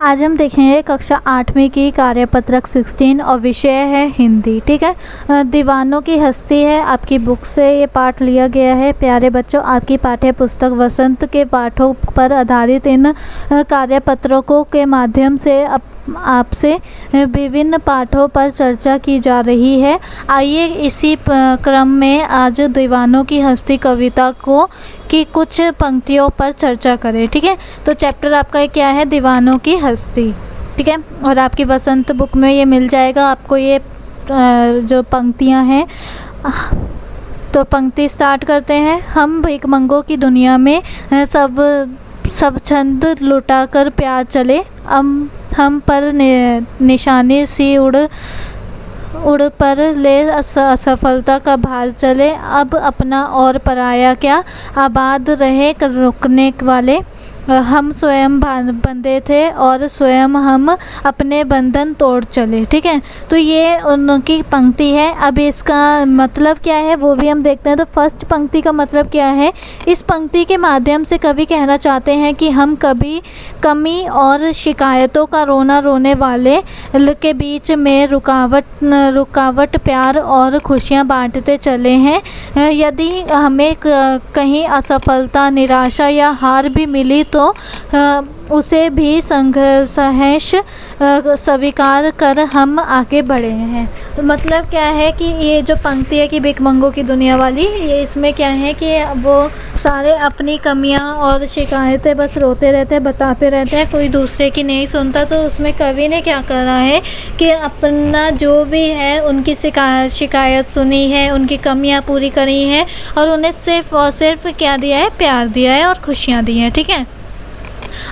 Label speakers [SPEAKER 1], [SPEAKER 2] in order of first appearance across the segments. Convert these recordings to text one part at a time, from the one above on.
[SPEAKER 1] आज हम देखेंगे कक्षा 8वीं की कार्यपत्रक 16 और विषय है हिंदी। ठीक है, दीवानों की हस्ती है आपकी बुक से ये पाठ लिया गया है। प्यारे बच्चों, आपकी पाठ्य पुस्तक वसंत के पाठों पर आधारित इन कार्यपत्रकों के माध्यम से आपसे विभिन्न पाठों पर चर्चा की जा रही है। आइए इसी क्रम में आज दीवानों की हस्ती कविता की कुछ पंक्तियों पर चर्चा करें। ठीक है, तो चैप्टर आपका क्या है? दीवानों की हस्ती। ठीक है, और आपकी वसंत बुक में ये मिल जाएगा आपको, ये जो पंक्तियां हैं। तो पंक्ति स्टार्ट करते हैं। हम भिखमंगों की दुनिया में सब छंद लुटाकर प्यार चले, हम पर निशानी सी उड़ पर ले असफलता का भार चले। अब अपना और पराया क्या, आबाद रहे रुकने वाले। हम स्वयं बंधे थे और स्वयं हम अपने बंधन तोड़ चले। ठीक है, तो ये उनकी पंक्ति है। अब इसका मतलब क्या है वो भी हम देखते हैं। तो फर्स्ट पंक्ति का मतलब क्या है? इस पंक्ति के माध्यम से कवि कहना चाहते हैं कि हम कभी कमी और शिकायतों का रोना रोने वाले के बीच में रुकावट प्यार और खुशियाँ बांटते चले हैं। यदि हमें कहीं असफलता, निराशा या हार भी मिली तो उसे भी सहर्ष स्वीकार कर हम आगे बढ़े हैं। तो मतलब क्या है कि ये जो पंक्ति है कि भिखमंगों की दुनिया वाली, ये इसमें क्या है कि वो सारे अपनी कमियां और शिकायतें बस रोते रहते हैं, बताते रहते हैं, कोई दूसरे की नहीं सुनता। तो उसमें कवि ने क्या करा है कि अपना जो भी है उनकी शिकायत सुनी है, उनकी कमियां पूरी करी हैं और उन्हें सिर्फ़ और सिर्फ क्या दिया है? प्यार दिया है और खुशियाँ दी हैं। ठीक है,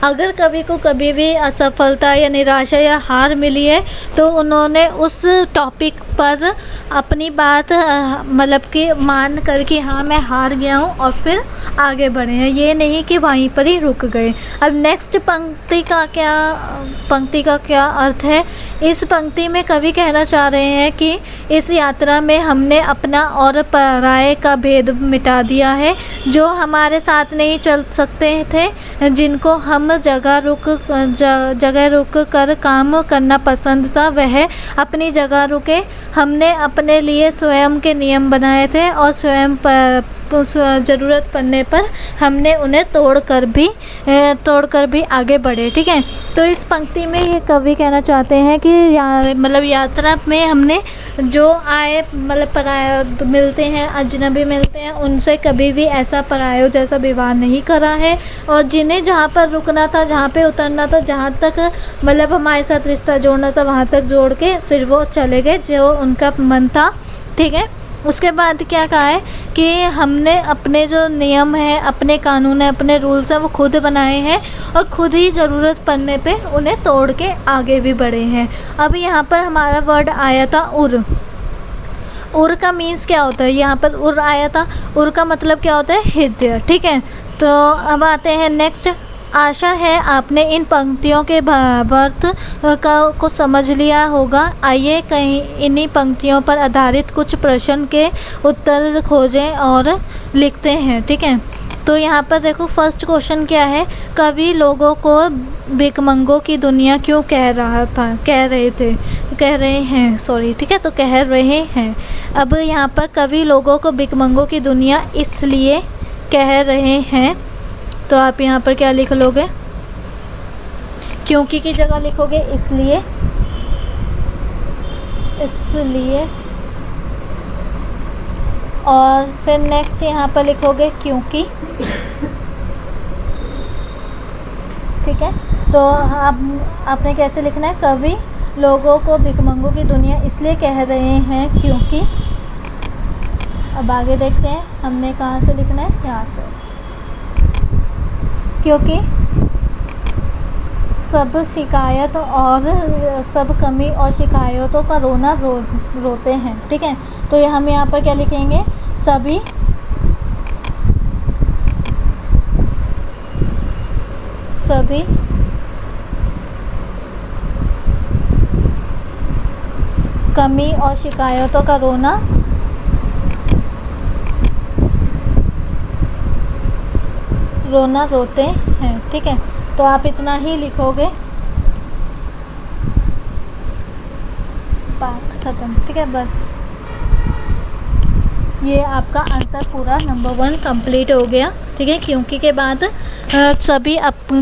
[SPEAKER 1] अगर कवि को कभी भी असफलता या निराशा या हार मिली है तो उन्होंने उस टॉपिक पर अपनी बात मतलब कि मान कर कि हाँ मैं हार गया हूँ और फिर आगे बढ़े हैं, ये नहीं कि वहीं पर ही रुक गए। अब नेक्स्ट पंक्ति का क्या अर्थ है? इस पंक्ति में कवि कहना चाह रहे हैं कि इस यात्रा में हमने अपना और पराये का भेद मिटा दिया है। जो हमारे साथ नहीं चल सकते थे, जिनको हम जगह रुक कर काम करना पसंद था, वह अपनी जगह रुके। हमने अपने लिए स्वयं के नियम बनाए थे और स्वयं ज़रूरत पड़ने पर हमने उन्हें तोड़कर भी आगे बढ़े। ठीक है, तो इस पंक्ति में ये कवि कहना चाहते हैं कि मतलब यात्रा में हमने जो आए मतलब पराया मिलते हैं, अजनबी मिलते हैं, उनसे कभी भी ऐसा परायों जैसा व्यवहार नहीं करा है। और जिन्हें जहाँ पर रुकना था, जहाँ पे उतरना था, जहाँ तक मतलब हमारे साथ रिश्ता जोड़ना था, वहाँ तक जोड़ के फिर वो चले गए जो उनका मन था। ठीक है, उसके बाद क्या कहा है कि हमने अपने जो नियम हैं, अपने कानून हैं, अपने रूल्स हैं, वो खुद बनाए हैं और खुद ही ज़रूरत पड़ने पे उन्हें तोड़ के आगे भी बढ़े हैं। अब यहाँ पर हमारा वर्ड आया था उर का मीन्स क्या होता है? यहाँ पर उर आया था। उर का मतलब क्या होता है? हृदय। ठीक है, तो अब आते हैं नेक्स्ट। आशा है आपने इन पंक्तियों के भावार्थ को समझ लिया होगा। आइए कहीं इन्हीं पंक्तियों पर आधारित कुछ प्रश्न के उत्तर खोजें और लिखते हैं। ठीक है, तो यहाँ पर देखो फर्स्ट क्वेश्चन क्या है? कवि लोगों को भिखमंगों की दुनिया क्यों कह रहे हैं। अब यहाँ पर कवि लोगों को भिखमंगों की दुनिया इसलिए कह रहे हैं, तो आप यहाँ पर क्या लिख लोगे? क्योंकि की जगह लिखोगे इसलिए और फिर नेक्स्ट यहाँ पर लिखोगे क्योंकि। ठीक है, तो आपने कैसे लिखना है? कवि लोगों को भिखमंगों की दुनिया इसलिए कह रहे हैं क्योंकि। अब आगे देखते हैं हमने कहाँ से लिखना है, यहाँ से। क्योंकि सब शिकायत और सब कमी और शिकायतों का रोना रोते हैं। ठीक है, तो हम यहाँ पर क्या लिखेंगे? सभी कमी और शिकायतों का रोना रोते हैं। ठीक है, तो आप इतना ही लिखोगे। बात खत्म, ठीक है। बस ये आपका आंसर पूरा नंबर 1 कंप्लीट हो गया, ठीक है। क्योंकि के बाद सभी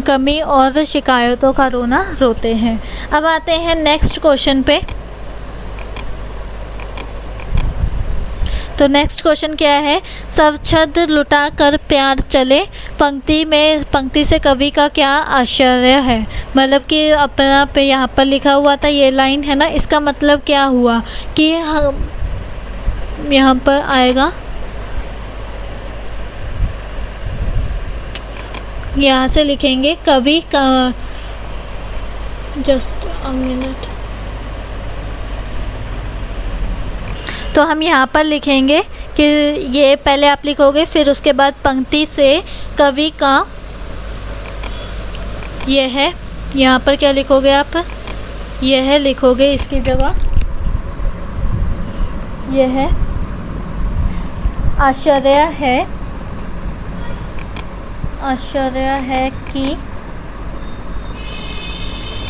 [SPEAKER 1] कमी और शिकायतों का रोना रोते हैं। अब आते हैं नेक्स्ट क्वेश्चन पे। तो नेक्स्ट क्वेश्चन क्या है, सवच्छद लुटा कर प्यार चले, पंक्ति से कवि का क्या आशय है। मतलब कि अपना पे यहाँ पर लिखा हुआ था ये लाइन है ना, इसका मतलब क्या हुआ कि यहाँ पर आएगा, यहाँ से लिखेंगे कवि का, जस्ट अ मिनट, तो हम यहाँ पर लिखेंगे कि ये पहले आप लिखोगे, फिर उसके बाद पंक्ति से कवि का ये है, यहाँ पर क्या लिखोगे आप, यह लिखोगे इसकी जगह, यह है आश्चर्य है कि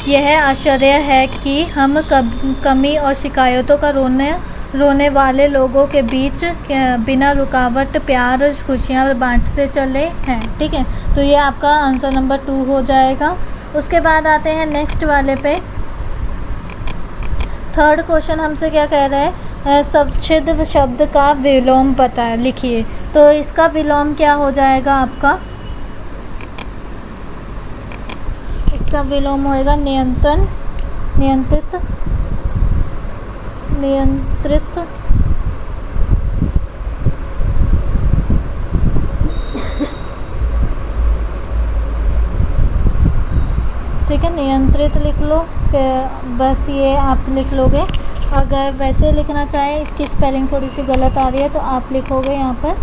[SPEAKER 1] यह आश्चर्य है कि हम कमी और शिकायतों का रोने वाले लोगों के बीच बिना रुकावट प्यार खुशियाँ बांटते चले हैं, ठीक है। तो ये आपका आंसर नंबर 2 हो जाएगा। उसके बाद आते हैं नेक्स्ट वाले पे। थर्ड क्वेश्चन हमसे क्या कह रहा है, सवच्छद शब्द का विलोम पता है, लिखिए। तो इसका विलोम क्या हो जाएगा आपका, इसका विलोम होएगा नियंत्रित। ठीक है, नियंत्रित लिख लो, बस ये आप लिख लोगे। अगर वैसे लिखना चाहे, इसकी स्पेलिंग थोड़ी सी गलत आ रही है, तो आप लिखोगे यहाँ पर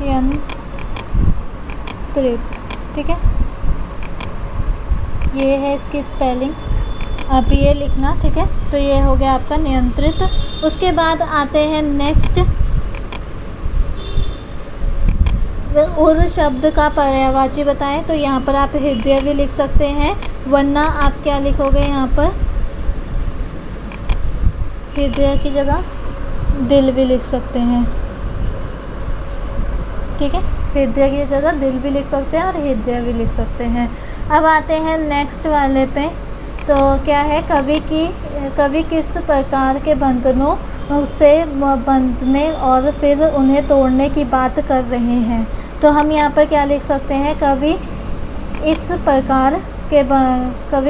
[SPEAKER 1] नियंत्रित, ठीक है। ये है इसकी स्पेलिंग, आप ये लिखना, ठीक है। तो ये हो गया आपका नियंत्रित। उसके बाद आते हैं नेक्स्ट, उर शब्द का पर्यायवाची बताएं। तो यहाँ पर आप हृदय भी लिख सकते हैं, वरना आप क्या लिखोगे यहाँ पर, हृदय की जगह दिल भी लिख सकते हैं, ठीक है। हृदय की जगह दिल भी लिख सकते हैं और हृदय भी लिख सकते हैं। अब आते हैं नेक्स्ट वाले पे। तो क्या है, कवि किस प्रकार के बंधनों से बंधने और फिर उन्हें तोड़ने की बात कर रहे हैं। तो हम यहाँ पर क्या लिख सकते हैं, कवि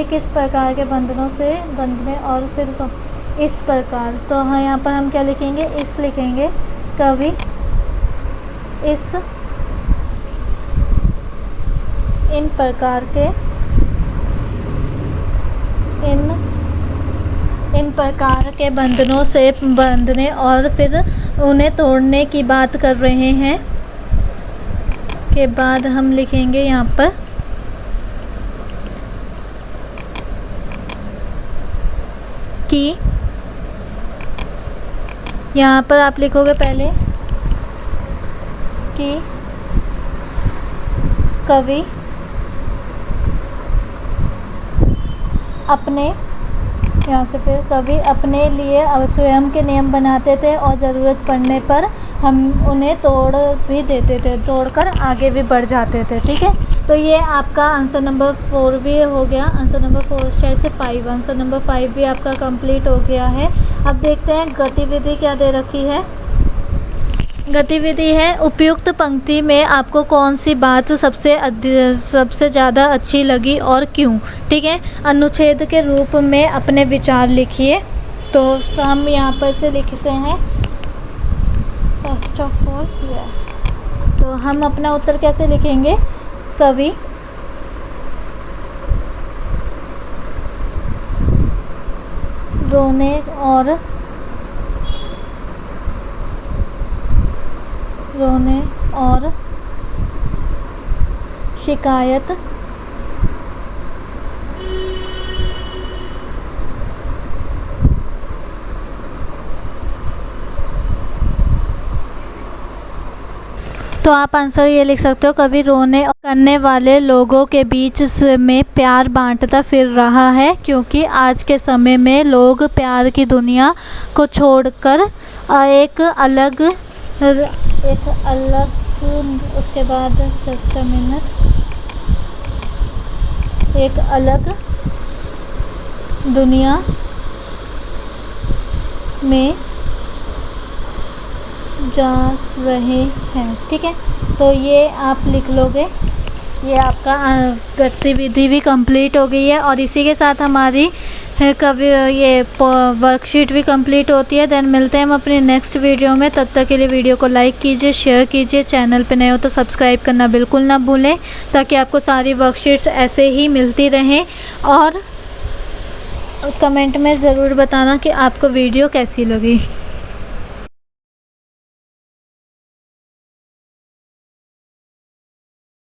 [SPEAKER 1] किस प्रकार के बंधनों से बंधने और फिर इस प्रकार। तो हाँ, यहाँ पर हम क्या लिखेंगे, इस लिखेंगे, कवि इन प्रकार के बंधनों से बंधने और फिर उन्हें तोड़ने की बात कर रहे हैं के बाद हम लिखेंगे यहाँ पर कि, यहाँ पर आप लिखोगे पहले कि कवि अपने, यहाँ से फिर कवि अपने लिए स्वयं के नियम बनाते थे और ज़रूरत पड़ने पर हम उन्हें तोड़ भी देते थे, तोड़कर आगे भी बढ़ जाते थे, ठीक है। तो ये आपका आंसर नंबर 4 भी हो गया, आंसर नंबर 4 शायद से 5, आंसर नंबर 5 भी आपका कंप्लीट हो गया है। अब देखते हैं गतिविधि क्या दे रखी है। गतिविधि है, उपयुक्त पंक्ति में आपको कौन सी बात सबसे ज़्यादा अच्छी लगी और क्यों, ठीक है। अनुच्छेद के रूप में अपने विचार लिखिए। तो हम यहाँ पर से लिखते हैं फर्स्ट ऑफ ऑल, यस। तो हम अपना उत्तर कैसे लिखेंगे, कवि रोने और शिकायत तो तो आप आंसर ये लिख सकते हो, कभी रोने और करने वाले लोगों के बीच में प्यार बांटता फिर रहा है, क्योंकि आज के समय में लोग प्यार की दुनिया को छोड़कर एक अलग उसके बाद जस्ट अ मिनट, एक अलग दुनिया में जा रहे हैं। ठीक है, तो ये आप लिख लोगे। ये आपका गतिविधि भी कंप्लीट हो गई है और इसी के साथ हमारी कभी ये वर्कशीट भी कंप्लीट होती है। देन मिलते हैं हम अपने नेक्स्ट वीडियो में। तब तक के लिए वीडियो को लाइक कीजिए, शेयर कीजिए, चैनल पे नए हो तो सब्सक्राइब करना बिल्कुल ना भूलें, ताकि आपको सारी वर्कशीट्स ऐसे ही मिलती रहें। और कमेंट में ज़रूर बताना कि आपको वीडियो कैसी लगी।